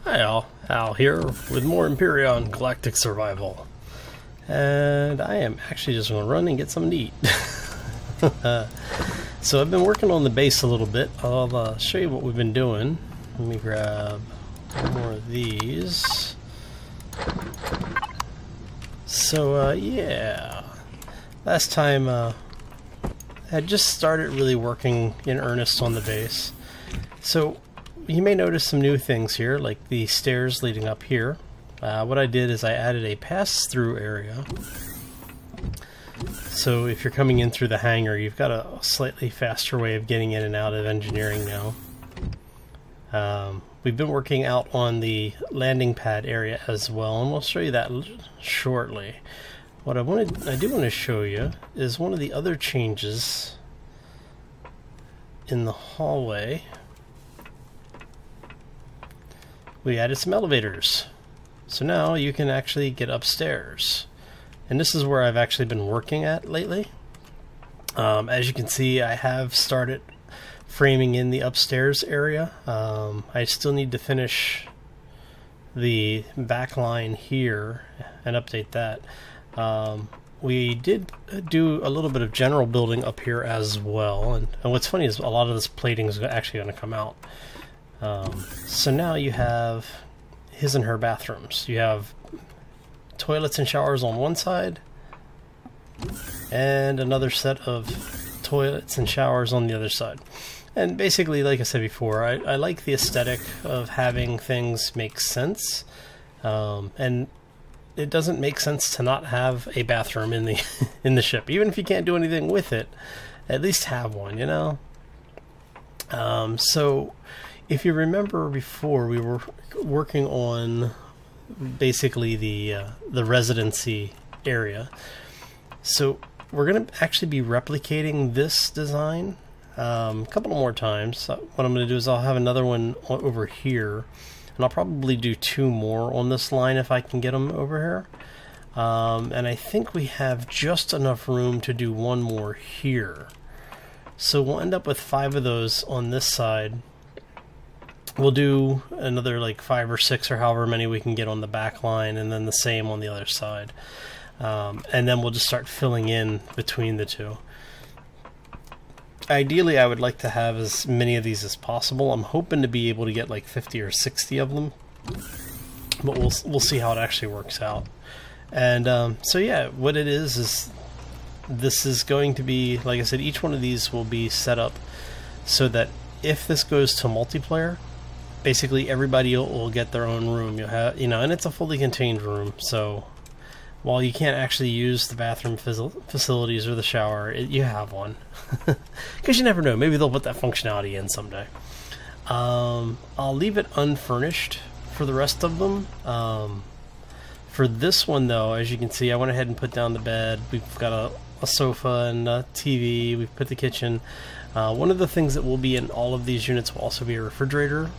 Hi all, Al here with more Empyrion Galactic Survival. And I am actually just going to run and get something to eat. So I've been working on the base a little bit. I'll show you what we've been doing. Let me grab one more of these. So yeah, last time I had just started really working in earnest on the base. So you may notice some new things here, like the stairs leading up here. What I did is I added a pass-through area. So if you're coming in through the hangar, you've got a slightly faster way of getting in and out of engineering now. We've been working out on the landing pad area as well, and we'll show you that shortly. What I do want to show you is one of the other changes in the hallway. We added some elevators. So now you can actually get upstairs. And this is where I've actually been working at lately. As you can see, I have started framing in the upstairs area. I still need to finish the back line here and update that. We did do a little bit of general building up here as well. And what's funny is a lot of this plating is actually going to come out. So now you have his and her bathrooms. You have toilets and showers on one side and another set of toilets and showers on the other side. And basically, like I said before, I like the aesthetic of having things make sense, and it doesn't make sense to not have a bathroom in the in the ship. Even if you can't do anything with it, at least have one, you know. So if you remember before, we were working on basically the residency area. So we're going to actually be replicating this design a couple more times. So what I'm going to do is I'll have another one over here, and I'll probably do two more on this line if I can get them over here. And I think we have just enough room to do one more here. So we'll end up with 5 of those on this side. We'll do another like 5 or 6 or however many we can get on the back line, and then the same on the other side. And then we'll just start filling in between the two. Ideally, I would like to have as many of these as possible. I'm hoping to be able to get like 50 or 60 of them, but we'll see how it actually works out. And so yeah, what it is this is going to be, like I said, each one of these will be set up so that if this goes to multiplayer, basically everybody will get their own room. You'll have, you know, and it's a fully contained room, so while you can't actually use the bathroom facilities or the shower, you have one. Because you never know, maybe they'll put that functionality in someday. I'll leave it unfurnished for the rest of them. For this one though, as you can see, I went ahead and put down the bed. We've got a sofa and a TV. We've put the kitchen. One of the things that will be in all of these units will also be a refrigerator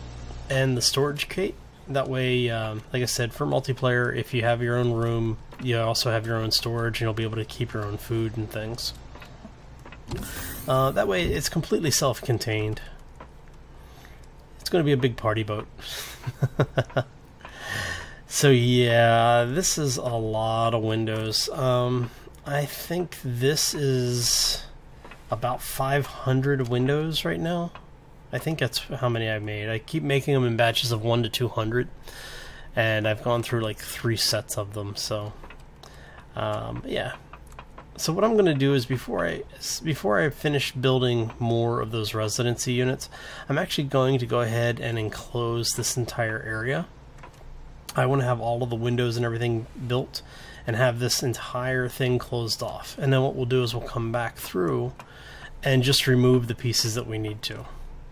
and the storage crate. That way, like I said, for multiplayer, if you have your own room, you also have your own storage, and you'll be able to keep your own food and things. That way, it's completely self-contained. It's going to be a big party boat. So yeah, this is a lot of windows. I think this is about 500 windows right now. I think that's how many I've made. I keep making them in batches of 1 to 200, and I've gone through like 3 sets of them. So yeah. So what I'm going to do is before I finish building more of those residency units, I'm actually going to go ahead and enclose this entire area. I want to have all of the windows and everything built and have this entire thing closed off. And then what we'll do is we'll come back through and just remove the pieces that we need to,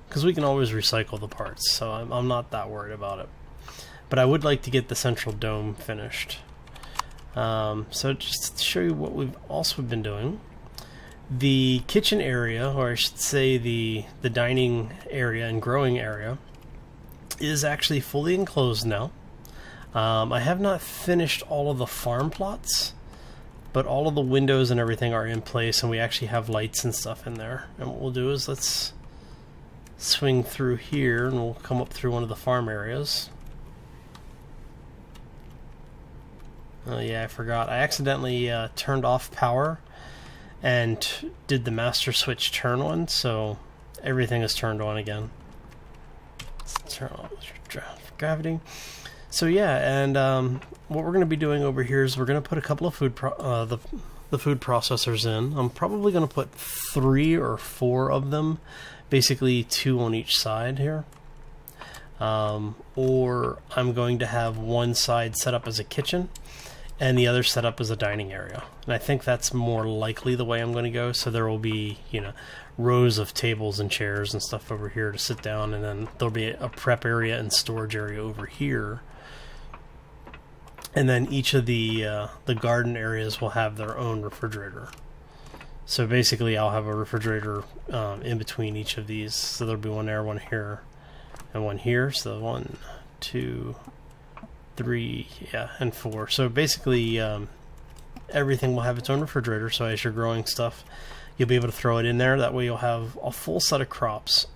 because we can always recycle the parts, so I'm not that worried about it. But I would like to get the central dome finished. So just to show you what we've also been doing, the kitchen area, or I should say the dining area and growing area, is actually fully enclosed now. I have not finished all of the farm plots, but all of the windows and everything are in place, and we actually have lights and stuff in there. And what we'll do is let's swing through here, and we'll come up through one of the farm areas. Oh yeah, I forgot. I accidentally turned off power and did the master switch turn one, so everything is turned on again. Let's turn on gravity. So yeah, and what we're going to be doing over here is we're going to put a couple of the food processors in. I'm probably going to put 3 or 4 of them, basically 2 on each side here. Or I'm going to have one side set up as a kitchen and the other set up as a dining area. And I think that's more likely the way I'm going to go. So there will be, you know, rows of tables and chairs and stuff over here to sit down, and then there'll be a prep area and storage area over here. And then each of the garden areas will have their own refrigerator. So basically I'll have a refrigerator in between each of these. So there'll be one there, one here, and one here. So 1, 2, 3, yeah, and 4. So basically everything will have its own refrigerator. So as you're growing stuff, you'll be able to throw it in there. That way you'll have a full set of crops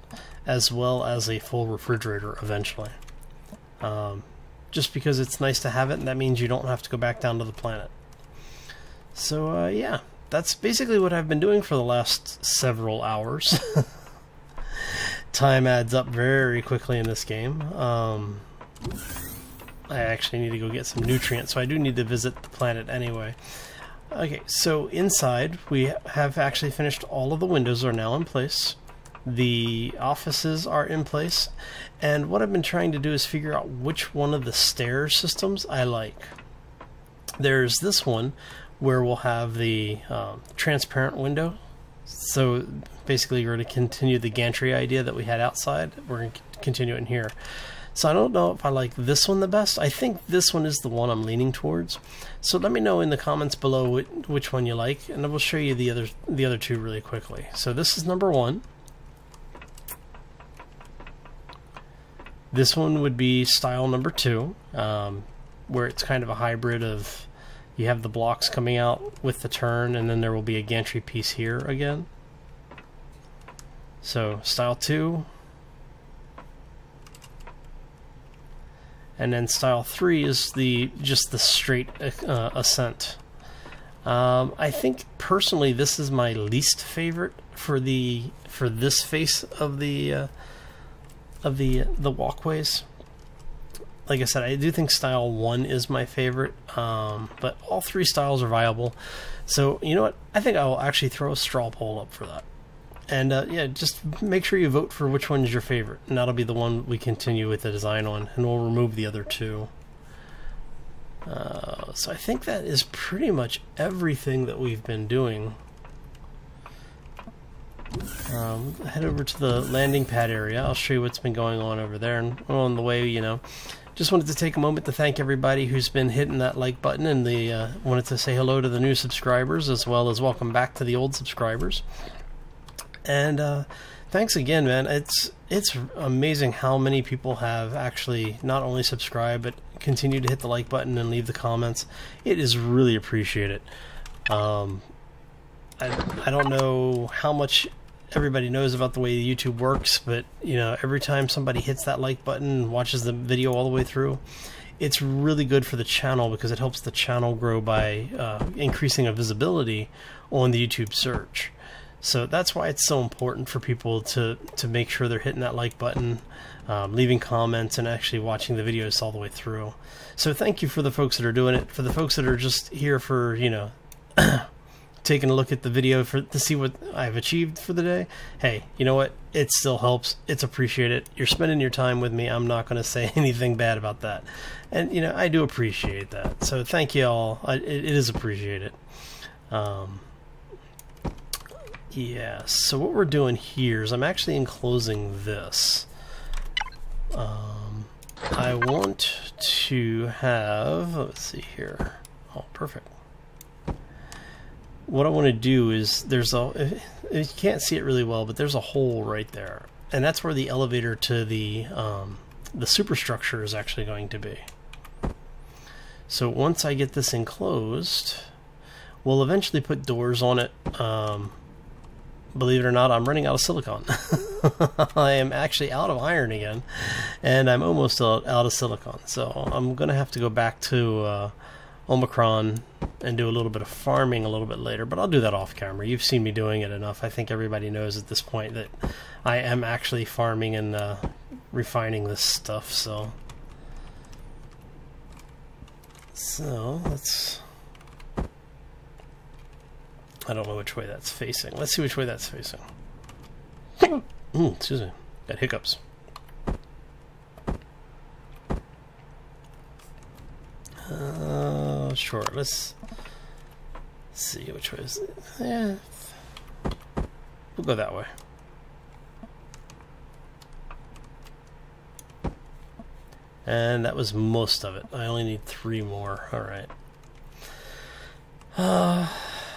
as well as a full refrigerator eventually. Just because it's nice to have it, and that means you don't have to go back down to the planet. So yeah, that's basically what I've been doing for the last several hours. Time adds up very quickly in this game. I actually need to go get some nutrients, so I do need to visit the planet anyway. Okay, so inside we have actually finished. All of the windows are now in place. The offices are in place, and what I've been trying to do is figure out which one of the stair systems I like. There's this one where we'll have the transparent window. So basically we're going to continue the gantry idea that we had outside. We're going to continue it in here. So I don't know if I like this one the best. I think this one is the one I'm leaning towards. So let me know in the comments below which one you like, and I will show you the other two really quickly. So this is number 1. This one would be style number 2, where it's kind of a hybrid of, you have the blocks coming out with the turn, and then there will be a gantry piece here again. So style 2. And then style 3 is just the straight ascent. I think personally this is my least favorite for this face of the walkways. Like I said, I do think style 1 is my favorite, but all 3 styles are viable. So you know what? I think I will actually throw a straw poll up for that. And yeah, just make sure you vote for which one is your favorite, and that'll be the one we continue with the design on, and we'll remove the other 2. So I think that is pretty much everything that we've been doing. Head over to the landing pad area. I'll show you what's been going on over there, and on the way, you know, just wanted to take a moment to thank everybody who's been hitting that like button, and wanted to say hello to the new subscribers as well as welcome back to the old subscribers. And thanks again, man. It's amazing how many people have actually not only subscribed but continue to hit the like button and leave the comments. It is really appreciated. I don't know how much everybody knows about the way YouTube works, but you know, every time somebody hits that like button and watches the video all the way through, it's really good for the channel because it helps the channel grow by increasing a visibility on the YouTube search. So that's why it's so important for people to make sure they're hitting that like button, leaving comments, and actually watching the videos all the way through. So thank you for the folks that are doing it. For the folks that are just here for, you know, taking a look at the video to see what I've achieved for the day, hey, you know what? It still helps. It's appreciated. You're spending your time with me. I'm not going to say anything bad about that. And, you know, I do appreciate that. So thank you all. It is appreciated. Yeah, so what we're doing here is I'm actually enclosing this. I want to have, let's see here. Oh, perfect. What I want to do is you can't see it really well, but there's a hole right there. And that's where the elevator to the superstructure is actually going to be. So once I get this enclosed, we'll eventually put doors on it. Believe it or not, I'm running out of silicon. I am actually out of iron again, and I'm almost out of silicon. So I'm going to have to go back to Omicron and do a little bit of farming a little bit later, but I'll do that off camera. You've seen me doing it enough. I think everybody knows at this point that I am actually farming and refining this stuff, so let's... I don't know which way that's facing. Let's see which way that's facing. Excuse me. Got hiccups. Sure. Let's see which way is it. Yeah. We'll go that way. And that was most of it. I only need 3 more. All right.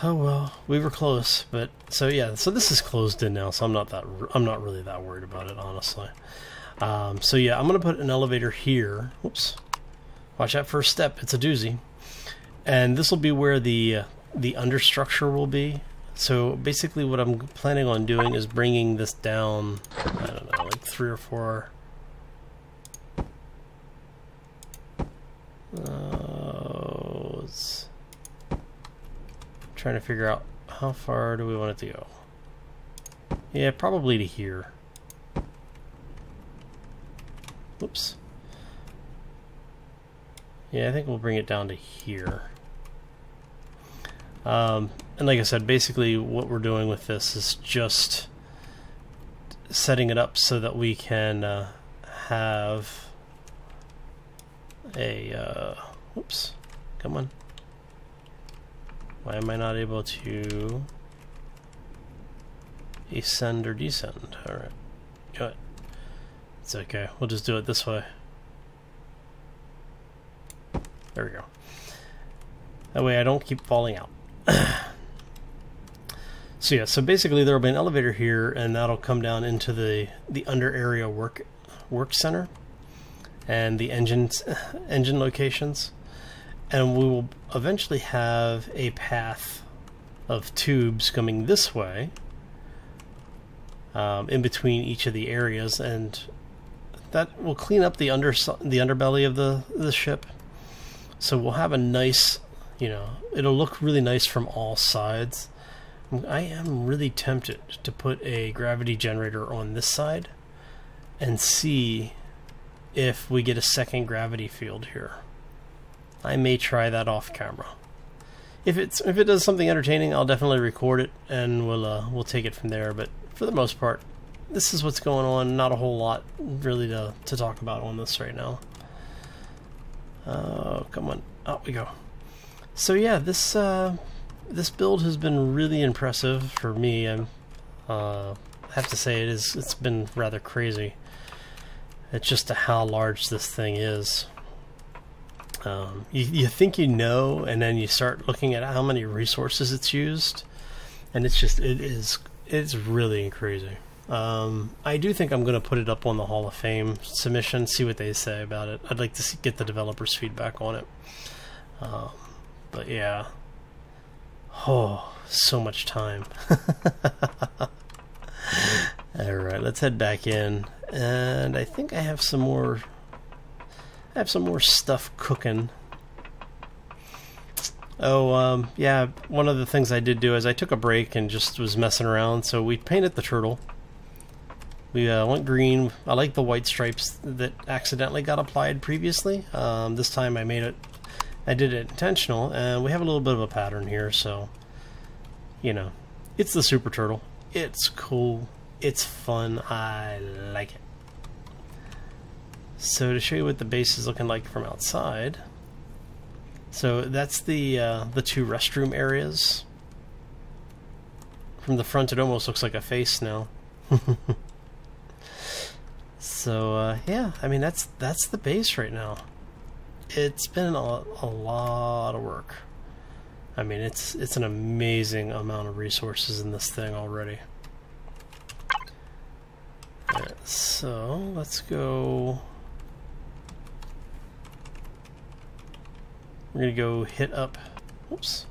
Oh well, we were close, but so yeah. So this is closed in now, so I'm not really that worried about it, honestly. So yeah, I'm gonna put an elevator here. Oops. Watch that first step. It's a doozy. And this will be where the understructure will be. So basically, what I'm planning on doing is bringing this down. I don't know, like 3 or 4. Trying to figure out how far do we want it to go. Yeah, probably to here. Oops. Yeah, I think we'll bring it down to here. And like I said, basically what we're doing with this is just setting it up so that we can have a... oops, come on. Why am I not able to ascend or descend? Alright, go ahead. It's okay, we'll just do it this way. There we go. That way I don't keep falling out. So yeah, so basically there will be an elevator here, and that'll come down into the under area work center and the engine locations. And we will eventually have a path of tubes coming this way in between each of the areas, and that will clean up the underbelly of the ship. So we'll have a nice, you know, it'll look really nice from all sides. I am really tempted to put a gravity generator on this side and see if we get a second gravity field here. I may try that off camera. If it does something entertaining, I'll definitely record it and we'll take it from there. But for the most part, this is what's going on. Not a whole lot really to talk about on this right now. Oh, come on, out we go. So yeah, this build has been really impressive for me. I have to say it's been rather crazy. It's just how large this thing is. You think you know, and then you start looking at how many resources it's used, and it's really crazy. I do think I'm going to put it up on the Hall of Fame submission, see what they say about it. I'd like to get the developers' feedback on it. But yeah, oh, so much time. All right, let's head back in, and I think I have some more. I have some more stuff cooking. Oh, yeah, one of the things I did do is I took a break and just was messing around. So we painted the turtle. We went green. I like the white stripes that accidentally got applied previously. This time I did it intentional, and we have a little bit of a pattern here. So, you know, it's the Super Turtle. It's cool. It's fun. I like it. So to show you what the base is looking like from outside, so that's the 2 restroom areas. From the front, it almost looks like a face now. So yeah, I mean that's the base right now. It's been a lot of work. I mean it's an amazing amount of resources in this thing already. Alright, so let's go. We're going to go hit up, oops,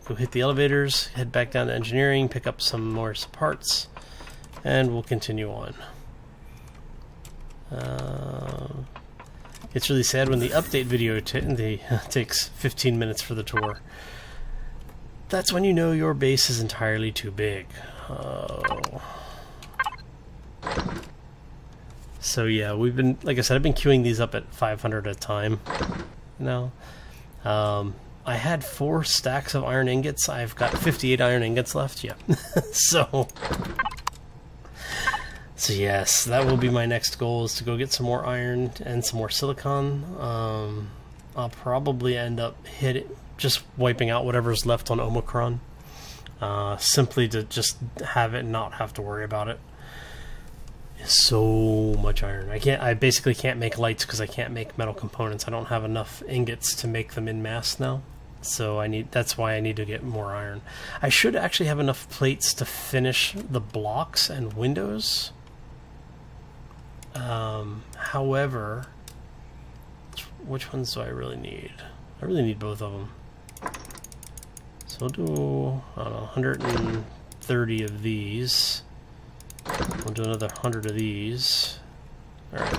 go hit the elevators, head back down to engineering, pick up some more parts, and we'll continue on. It's really sad when the update video takes 15 minutes for the tour. That's when you know your base is entirely too big. Oh. So yeah, we've been, like I said, I've been queuing these up at 500 at a time now. I had 4 stacks of iron ingots. I've got 58 iron ingots left. Yeah. So yes, that will be my next goal, is to go get some more iron and some more silicon. I'll probably end up just wiping out whatever's left on Omicron, simply to just have it and not have to worry about it. So much iron. I basically can't make lights because I can't make metal components. I don't have enough ingots to make them in mass now. So that's why I need to get more iron. I should actually have enough plates to finish the blocks and windows. However, which ones do I really need? I really need both of them. So I'll do, I don't know, 130 of these. We'll do another 100 of these. Alright.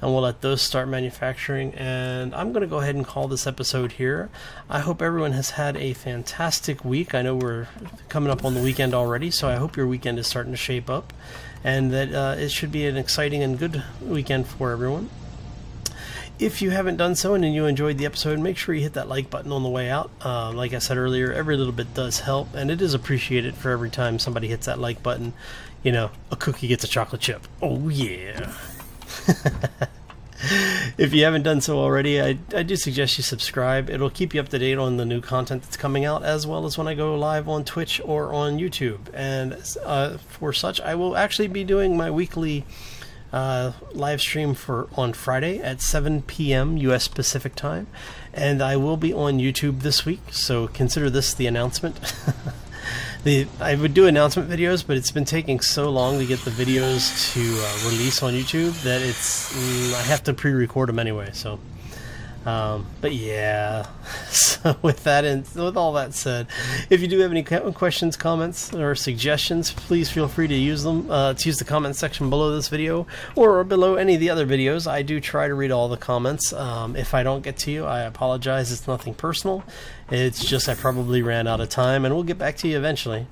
And we'll let those start manufacturing. And I'm going to go ahead and call this episode here. I hope everyone has had a fantastic week. I know we're coming up on the weekend already, so I hope your weekend is starting to shape up. And that it should be an exciting and good weekend for everyone. If you haven't done so and you enjoyed the episode, make sure you hit that like button on the way out. Like I said earlier, every little bit does help, and it is appreciated for every time somebody hits that like button. You know, a cookie gets a chocolate chip. Oh yeah. If you haven't done so already, I do suggest you subscribe. It'll keep you up to date on the new content that's coming out, as well as when I go live on Twitch or on YouTube. And for such, I will actually be doing my weekly live stream on Friday at 7 p.m. U.S. Pacific time, and I will be on YouTube this week, so consider this the announcement. I would do announcement videos, but it's been taking so long to get the videos to release on YouTube that I have to pre-record them anyway. So, but yeah. So with all that said, if you do have any questions, comments, or suggestions, please feel free to use them. To use the comment section below this video or below any of the other videos. I do try to read all the comments. If I don't get to you, I apologize. It's nothing personal. It's just I probably ran out of time, and we'll get back to you eventually.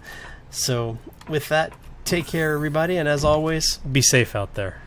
So with that, take care, everybody, and as always, be safe out there.